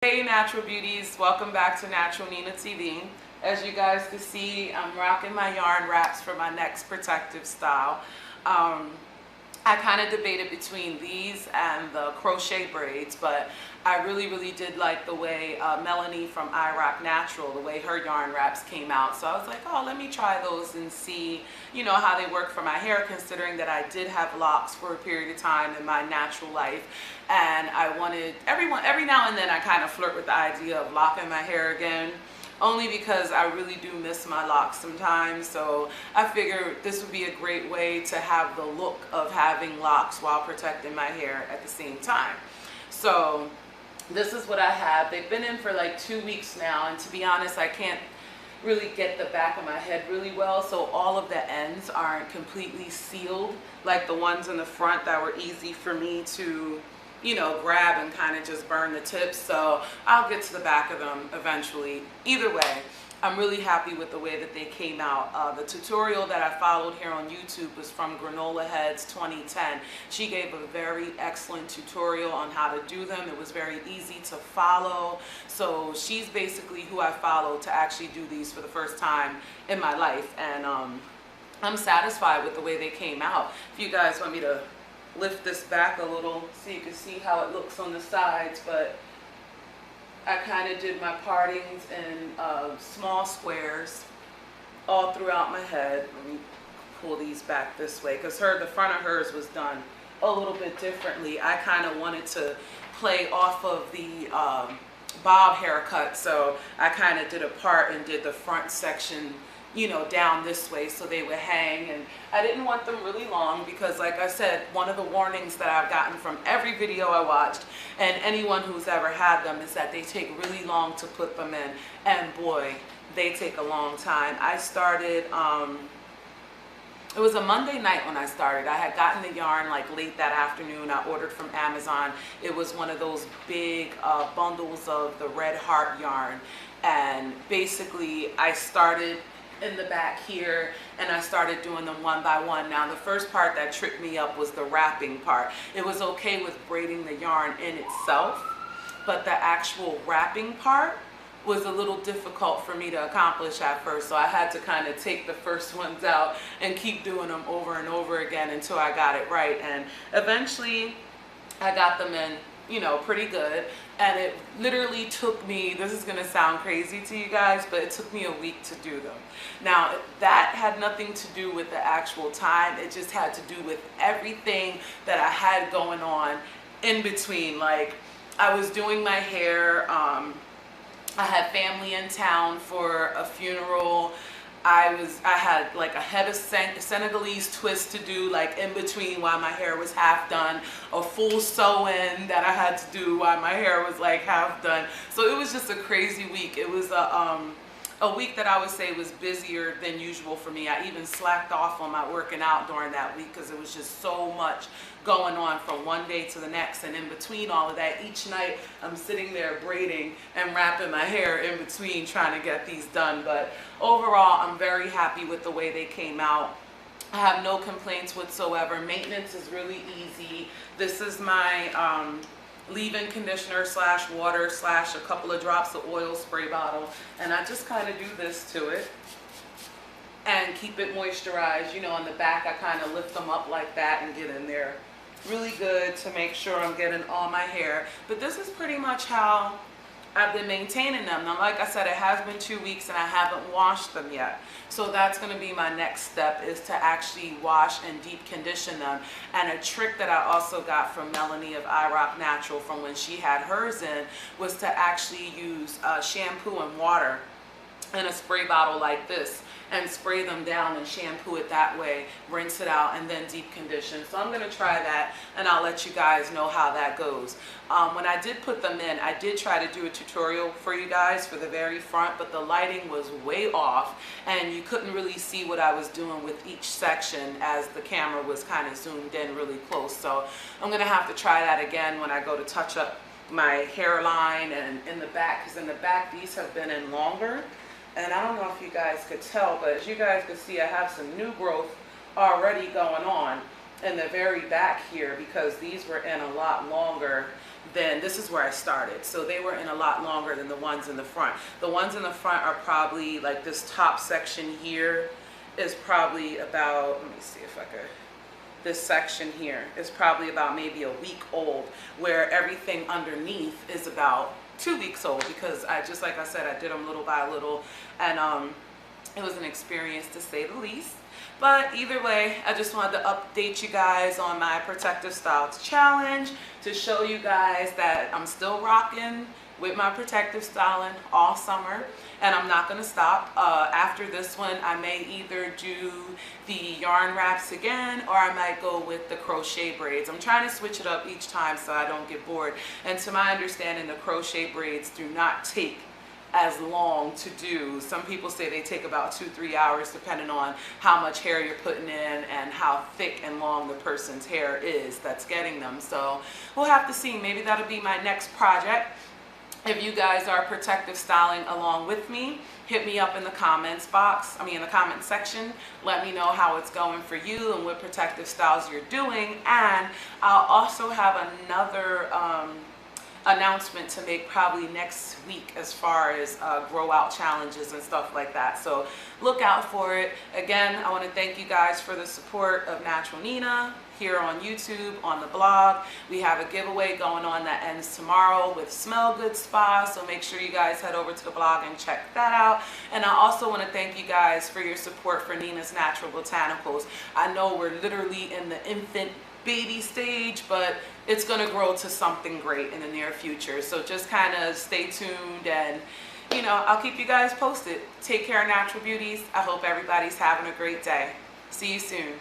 Hey natural beauties, welcome back to Natural Nina TV. As you guys can see, I'm rocking my yarn wraps for my next protective style. I kind of debated between these and the crochet braids, but I really did like the way Melanie from I Rock Natural, the way her yarn wraps came out. So I was like, oh, let me try those and see, how they work for my hair, considering that I did have locks for a period of time in my natural life. And I wanted every now and then I kind of flirt with the idea of locking my hair again, only because I really do miss my locks sometimes. So I figured this would be a great way to have the look of having locks while protecting my hair at the same time. So this is what I have. They've been in for like 2 weeks now, and to be honest, I can't really get the back of my head really well, so all of the ends aren't completely sealed like the ones in the front that were easy for me to grab and kind of just burn the tips. So I'll get to the back of them eventually. Either way, I'm really happy with the way that they came out. The tutorial that I followed here on YouTube was from Granola Heads 2010. She gave a very excellent tutorial on how to do them. It was very easy to follow. So she's basically who I followed to actually do these for the first time in my life. And I'm satisfied with the way they came out. If you guys want me to lift this back a little so you can see how it looks on the sides, but I kind of did my partings in small squares all throughout my head. Let me pull these back this way because the front of hers was done a little bit differently. I kind of wanted to play off of the bob haircut, so I kind of did a part and did the front section down this way so they would hang. And I didn't want them really long because, like I said, one of the warnings that I've gotten from every video I watched and anyone who's ever had them is that they take really long to put them in, and boy, they take a long time. I started, it was a Monday night when I started. I had gotten the yarn like late that afternoon. I ordered from Amazon. It was one of those big bundles of the Red Heart yarn, and basically I started in the back here and I started doing them one by one. Now the first part that tripped me up was the wrapping part. It was okay with braiding the yarn in itself, but the actual wrapping part was a little difficult for me to accomplish at first. So I had to kind of take the first ones out and keep doing them over and over again until I got it right. And eventually I got them in pretty good, and it literally took me, this is going to sound crazy to you guys, but it took me a week to do them. Now that had nothing to do with the actual time, it just had to do with everything that I had going on in between. Like, I was doing my hair, I had family in town for a funeral. I had like a head of Senegalese twist to do, like in between while my hair was half done, a full sew-in that I had to do while my hair was like half done. So it was just a crazy week. It was a week that I would say was busier than usual for me. I even slacked off on my working out during that week because it was just so much going on from one day to the next. And in between all of that, each night I'm sitting there braiding and wrapping my hair in between trying to get these done. But overall, I'm very happy with the way they came out. I have no complaints whatsoever. Maintenance is really easy. This is my leave-in conditioner / water / a couple of drops of oil spray bottle, and I just kind of do this to it and keep it moisturized. On the back I kind of lift them up like that and get in there really good to make sure I'm getting all my hair. But this is pretty much how I've been maintaining them. Now, like I said, it has been 2 weeks and I haven't washed them yet. So that's going to be my next step, is to actually wash and deep condition them. And a trick that I also got from Melanie of I Rock Natural from when she had hers in was to actually use shampoo and water in a spray bottle like this and spray them down and shampoo it that way, rinse it out, and then deep condition. So I'm going to try that and I'll let you guys know how that goes. When I did put them in, I did try to do a tutorial for you guys for the very front, but the lighting was way off and you couldn't really see what I was doing with each section as the camera was kind of zoomed in really close. So I'm going to have to try that again when I go to touch up my hairline and in the back, because in the back these have been in longer. And I don't know if you guys could tell, but as you guys can see, I have some new growth already going on in the very back here, because these were in a lot longer than, this is where I started. So they were in a lot longer than the ones in the front. The ones in the front are probably like this top section here is probably about, let me see if I could, this section here is probably about maybe a week old, where everything underneath is about 2 weeks old, because I, just like I said, I did them little by little, and it was an experience to say the least. But either way, I just wanted to update you guys on my Protective Styles challenge, to show you guys that I'm still rocking with my protective styling all summer, and I'm not going to stop. After this one, I may either do the yarn wraps again, or I might go with the crochet braids. I'm trying to switch it up each time so I don't get bored. And to my understanding, the crochet braids do not take as long to do. Some people say they take about 2-3 hours, depending on how much hair you're putting in and how thick and long the person's hair is that's getting them. So we'll have to see. Maybe that'll be my next project. If you guys are protective styling along with me, hit me up in the comments box, in the comment section. Let me know how it's going for you and what protective styles you're doing. And I'll also have another announcement to make probably next week, as far as grow out challenges and stuff like that. So look out for it. Again, I want to thank you guys for the support of Natural Nina here on YouTube, on the blog. We have a giveaway going on that ends tomorrow with Smell Good Spa, so make sure you guys head over to the blog and check that out. And I also want to thank you guys for your support for Nina's Natural Botanicals. I know we're literally in the infant baby stage, but it's going to grow to something great in the near future. So just kind of stay tuned, and I'll keep you guys posted. Take care, natural beauties. I hope everybody's having a great day. See you soon.